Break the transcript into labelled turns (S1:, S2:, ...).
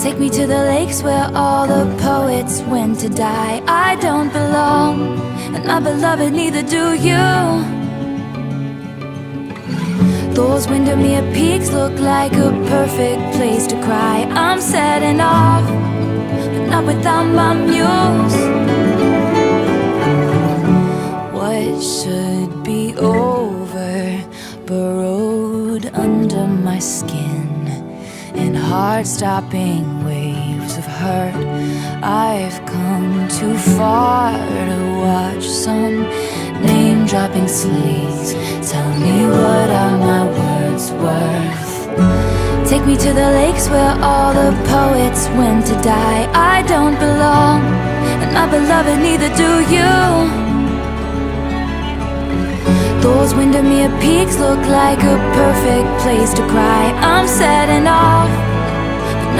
S1: Take me to the lakes where all the poets went to die. I don't belong, and my beloved, neither do you. Those Windermere peaks look like a perfect place to cry. I'm setting off, but not without my muse. What should be over burrowed under my skin, in heart-stopping waves of hurt. I've come too far to watch some name-dropping slaves tell me what are my words worth. Take me to the lakes where all the poets went to die. I don't belong, and my beloved, neither do you. Those Windermere peaks look like a perfect place to cry. I'm setting off,